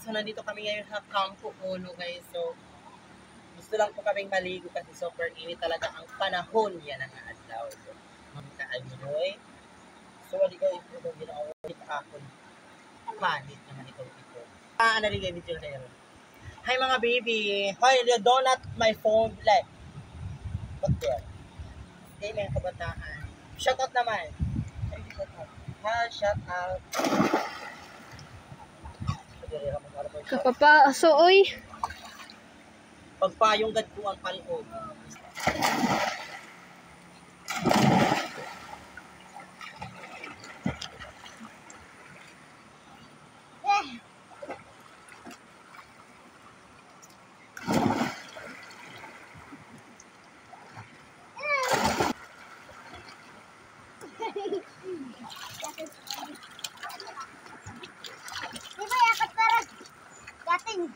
So, nandito kami ngayon sa Campo Olo, guys. So, gusto lang po kaming maligo kasi super init talaga ang panahon. Yan ang adlaw. So, mga kaayoy. So, wali ko itong ginawa. Ako. Panit naman itong ito. Ano rin yung video na yun? Hi mga baby. Hoy, you don't not my phone. Like, what there? Okay, may kabataan. Shout out naman. Ha, shout out. Kapapaaso, oy. Pagpayong gad ko ang paloob. Di ba, yakat para dating.